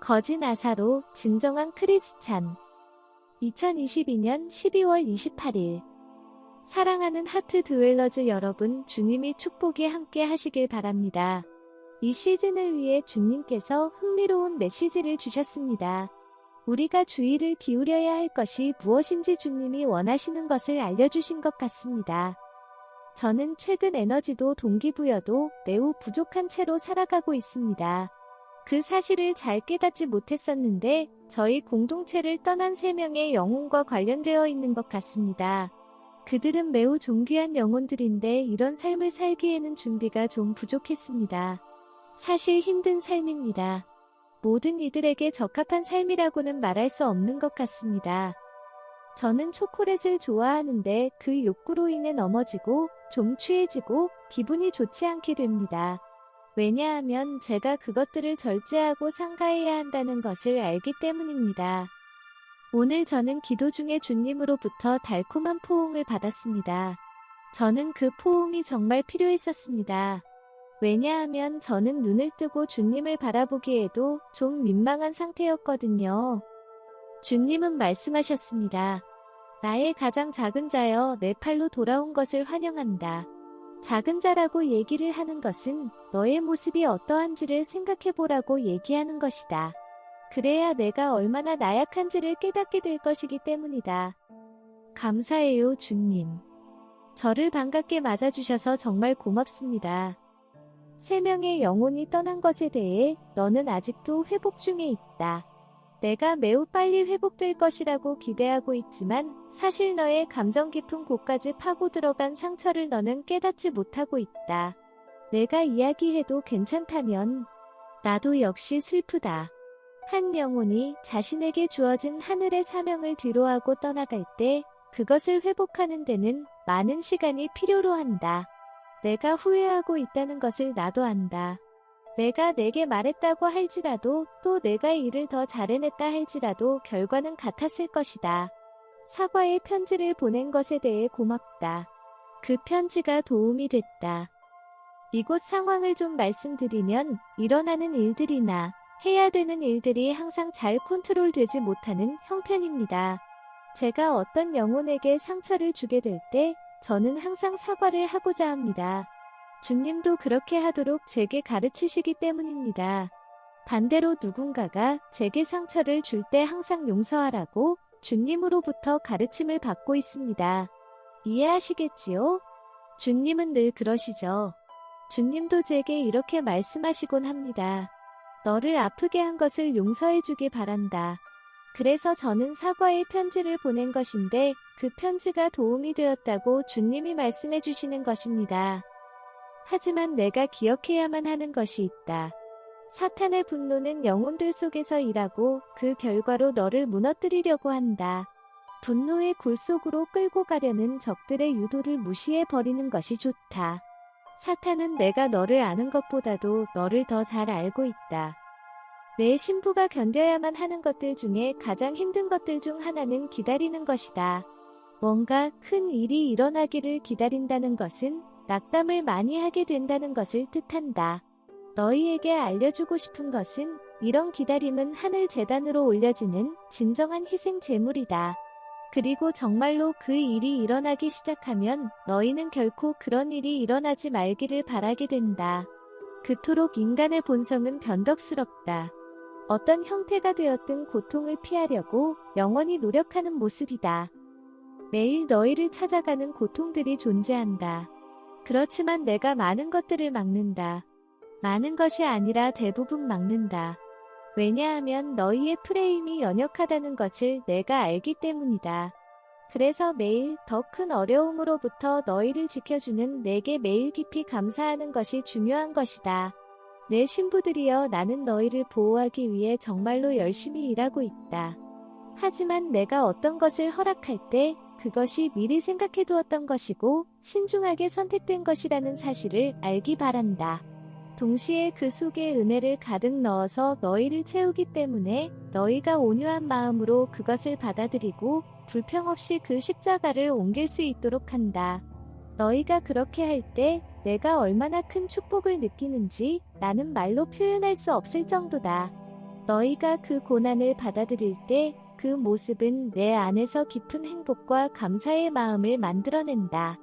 거진 아사로 진정한 크리스찬. 2022년 12월 28일. 사랑하는 하트 드웰러즈 여러분, 주님이 축복이 함께 하시길 바랍니다. 이 시즌을 위해 주님께서 흥미로운 메시지를 주셨습니다. 우리가 주의를 기울여야 할 것이 무엇인지 주님이 원하시는 것을 알려주신 것 같습니다. 저는 최근 에너지도 동기부여도 매우 부족한 채로 살아가고 있습니다. 그 사실을 잘 깨닫지 못했었는데 저희 공동체를 떠난 3명의 영혼과 관련되어 있는 것 같습니다. 그들은 매우 존귀한 영혼들인데 이런 삶을 살기에는 준비가 좀 부족했습니다. 사실 힘든 삶입니다. 모든 이들에게 적합한 삶이라고는 말할 수 없는 것 같습니다. 저는 초콜릿을 좋아하는데 그 욕구로 인해 넘어지고 좀 취해지고 기분이 좋지 않게 됩니다. 왜냐하면 제가 그것들을 절제하고 삼가해야 한다는 것을 알기 때문입니다. 오늘 저는 기도 중에 주님으로부터 달콤한 포옹을 받았습니다. 저는 그 포옹이 정말 필요했었습니다. 왜냐하면 저는 눈을 뜨고 주님을 바라보기에도 좀 민망한 상태였거든요. 주님은 말씀하셨습니다. 나의 가장 작은 자여, 내 팔로 돌아온 것을 환영한다. 작은 자라고 얘기를 하는 것은 너의 모습이 어떠한지를 생각해보라고 얘기하는 것이다. 그래야 내가 얼마나 나약한지를 깨닫게 될 것이기 때문이다. 감사해요, 주님. 저를 반갑게 맞아주셔서 정말 고맙습니다. 3명의 영혼이 떠난 것에 대해 너는 아직도 회복 중에 있다. 내가 매우 빨리 회복될 것이라고 기대하고 있지만 사실 너의 감정 깊은 곳까지 파고 들어간 상처를 너는 깨닫지 못하고 있다. 내가 이야기해도 괜찮다면 나도 역시 슬프다. 한 영혼이 자신에게 주어진 하늘의 사명을 뒤로하고 떠나갈 때 그것을 회복하는 데는 많은 시간이 필요로 한다. 내가 후회하고 있다는 것을 나도 안다. 내가 내게 말했다고 할지라도 또 내가 일을 더 잘해냈다 할지라도 결과는 같았을 것이다. 사과의 편지를 보낸 것에 대해 고맙다. 그 편지가 도움이 됐다. 이곳 상황을 좀 말씀드리면 일어나는 일들이나 해야 되는 일들이 항상 잘 컨트롤되지 못하는 형편입니다. 제가 어떤 영혼에게 상처를 주게 될 때 저는 항상 사과를 하고자 합니다. 주님도 그렇게 하도록 제게 가르치시기 때문입니다. 반대로 누군가가 제게 상처를 줄 때 항상 용서하라고 주님으로부터 가르침을 받고 있습니다. 이해하시겠지요? 주님은 늘 그러시죠. 주님도 제게 이렇게 말씀하시곤 합니다. 너를 아프게 한 것을 용서해주길 바란다. 그래서 저는 사과의 편지를 보낸 것인데 그 편지가 도움이 되었다고 주님이 말씀해 주시는 것입니다. 하지만 내가 기억해야만 하는 것이 있다. 사탄의 분노는 영혼들 속에서 일하고 그 결과로 너를 무너뜨리려고 한다. 분노의 굴 속으로 끌고 가려는 적들의 유도를 무시해 버리는 것이 좋다. 사탄은 내가 너를 아는 것보다도 너를 더 잘 알고 있다. 내 신부가 견뎌야만 하는 것들 중에 가장 힘든 것들 중 하나는 기다리는 것이다. 뭔가 큰 일이 일어나기를 기다린다는 것은 낙담을 많이 하게 된다는 것을 뜻한다. 너희에게 알려주고 싶은 것은 이런 기다림은 하늘 제단으로 올려지는 진정한 희생 제물이다. 그리고 정말로 그 일이 일어나기 시작하면 너희는 결코 그런 일이 일어나지 말기를 바라게 된다. 그토록 인간의 본성은 변덕스럽다. 어떤 형태가 되었든 고통을 피하려고 영원히 노력하는 모습이다. 매일 너희를 찾아가는 고통들이 존재한다. 그렇지만 내가 많은 것들을 막는다. 많은 것이 아니라 대부분 막는다. 왜냐하면 너희의 프레임이 연약하다는 것을 내가 알기 때문이다. 그래서 매일 더 큰 어려움으로부터 너희를 지켜주는 내게 매일 깊이 감사하는 것이 중요한 것이다. 내 신부들이여, 나는 너희를 보호하기 위해 정말로 열심히 일하고 있다. 하지만 내가 어떤 것을 허락할 때 그것이 미리 생각해두었던 것이고 신중하게 선택된 것이라는 사실을 알기 바란다. 동시에 그 속에 은혜를 가득 넣어서 너희를 채우기 때문에 너희가 온유한 마음으로 그것을 받아들이고 불평 없이 그 십자가를 옮길 수 있도록 한다. 너희가 그렇게 할 때 내가 얼마나 큰 축복을 느끼는지 나는 말로 표현할 수 없을 정도다. 너희가 그 고난을 받아들일 때 그 모습은 내 안에서 깊은 행복과 감사의 마음을 만들어낸다.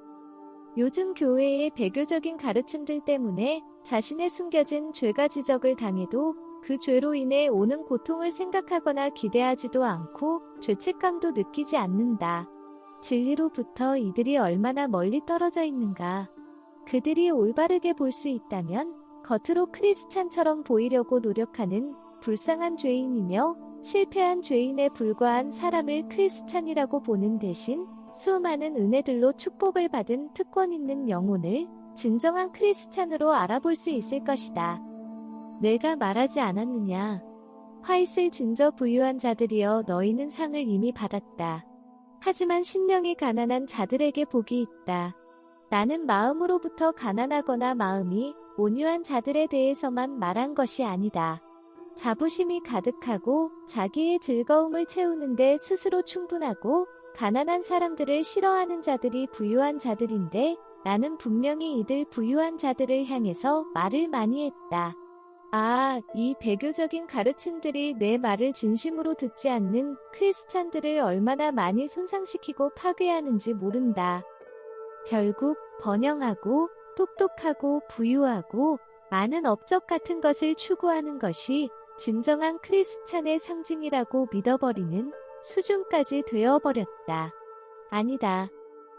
요즘 교회의 배교적인 가르침들 때문에 자신의 숨겨진 죄가 지적을 당해도 그 죄로 인해 오는 고통을 생각하거나 기대하지도 않고 죄책감도 느끼지 않는다. 진리로부터 이들이 얼마나 멀리 떨어져 있는가. 그들이 올바르게 볼 수 있다면 겉으로 크리스찬처럼 보이려고 노력하는 불쌍한 죄인이며 실패한 죄인에 불과한 사람을 크리스찬이라고 보는 대신 수많은 은혜들로 축복을 받은 특권 있는 영혼을 진정한 크리스찬으로 알아볼 수 있을 것이다. 내가 말하지 않았느냐. 화이슬 증저 부유한 자들이여 너희는 상을 이미 받았다. 하지만 심령이 가난한 자들에게 복이 있다. 나는 마음으로부터 가난하거나 마음이 온유한 자들에 대해서만 말한 것이 아니다. 자부심이 가득하고 자기의 즐거움을 채우는데 스스로 충분하고 가난한 사람들을 싫어하는 자들이 부유한 자들인데 나는 분명히 이들 부유한 자들을 향해서 말을 많이 했다. 이 배교적인 가르침들이 내 말을 진심으로 듣지 않는 크리스찬들을 얼마나 많이 손상시키고 파괴하는지 모른다. 결국 번영하고 똑똑하고 부유하고 많은 업적 같은 것을 추구하는 것이 진정한 크리스찬의 상징이라고 믿어버리는 수준까지 되어버렸다. 아니다.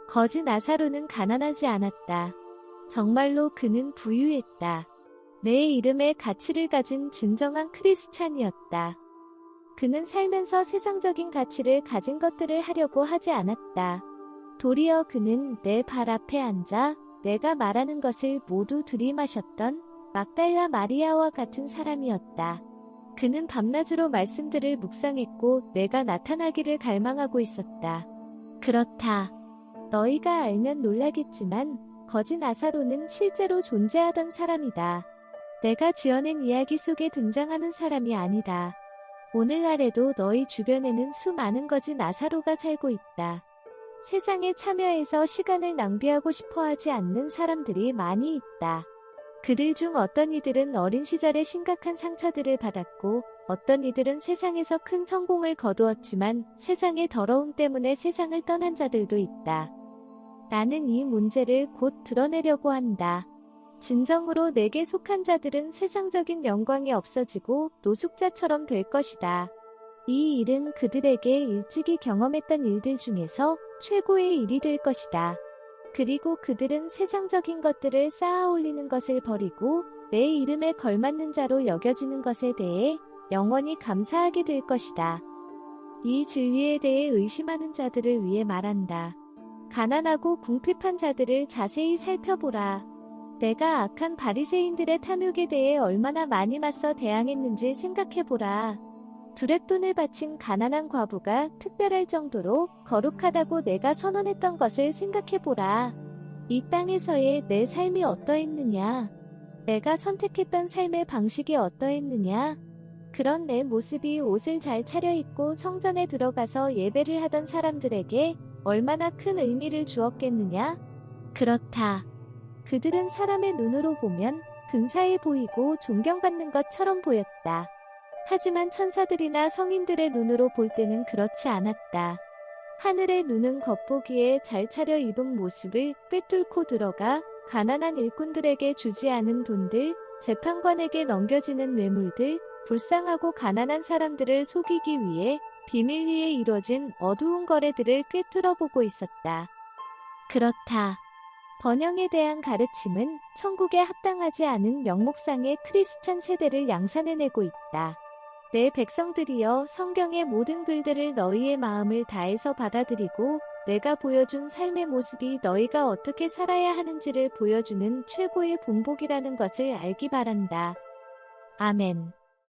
거지 나사로는 가난하지 않았다. 정말로 그는 부유했다. 내 이름의 가치를 가진 진정한 크리스찬이었다. 그는 살면서 세상적인 가치를 가진 것들을 하려고 하지 않았다. 도리어 그는 내 발 앞에 앉아 내가 말하는 것을 모두 들이마셨던 막달라 마리아와 같은 사람이었다. 그는 밤낮으로 말씀들을 묵상했고 내가 나타나기를 갈망하고 있었다. 그렇다. 너희가 알면 놀라겠지만 거지 나사로는 실제로 존재하던 사람이다. 내가 지어낸 이야기 속에 등장하는 사람이 아니다. 오늘날에도 너희 주변에는 수많은 거지 나사로가 살고 있다. 세상에 참여해서 시간을 낭비하고 싶어하지 않는 사람들이 많이 있다. 그들 중 어떤 이들은 어린 시절에 심각한 상처들을 받았고 어떤 이들은 세상에서 큰 성공을 거두었지만 세상의 더러움 때문에 세상을 떠난 자들도 있다. 나는 이 문제를 곧 드러내려고 한다. 진정으로 내게 속한 자들은 세상적인 영광이 없어지고 노숙자처럼 될 것이다. 이 일은 그들에게 일찍이 경험했던 일들 중에서 최고의 일이 될 것이다. 그리고 그들은 세상적인 것들을 쌓아 올리는 것을 버리고 내 이름에 걸맞는 자로 여겨지는 것에 대해 영원히 감사하게 될 것이다. 이 진리에 대해 의심하는 자들을 위해 말한다. 가난하고 궁핍한 자들을 자세히 살펴보라. 내가 악한 바리새인들의 탐욕에 대해 얼마나 많이 맞서 대항했는지 생각해보라. 두랩돈을 바친 가난한 과부가 특별할 정도로 거룩하다고 내가 선언했던 것을 생각해보라. 이 땅에서의 내 삶이 어떠했느냐? 내가 선택했던 삶의 방식이 어떠했느냐? 그런 내 모습이 옷을 잘 차려입고 성전에 들어가서 예배를 하던 사람들에게 얼마나 큰 의미를 주었겠느냐? 그렇다. 그들은 사람의 눈으로 보면 근사해 보이고 존경받는 것처럼 보였다. 하지만 천사들이나 성인들의 눈으로 볼 때는 그렇지 않았다. 하늘의 눈은 겉보기에 잘 차려입은 모습을 꿰뚫고 들어가 가난한 일꾼들에게 주지 않은 돈들, 재판관에게 넘겨지는 뇌물들, 불쌍하고 가난한 사람들을 속이기 위해 비밀리에 이뤄진 어두운 거래들을 꿰뚫어 보고 있었다. 그렇다. 번영에 대한 가르침은 천국에 합당하지 않은 명목상의 크리스찬 세대를 양산해내고 있다. 내 백성들이여 성경의 모든 글들을 너희의 마음을 다해서 받아들이고 내가 보여준 삶의 모습이 너희가 어떻게 살아야 하는지를 보여주는 최고의 본보기라는 것을 알기 바란다. 아멘.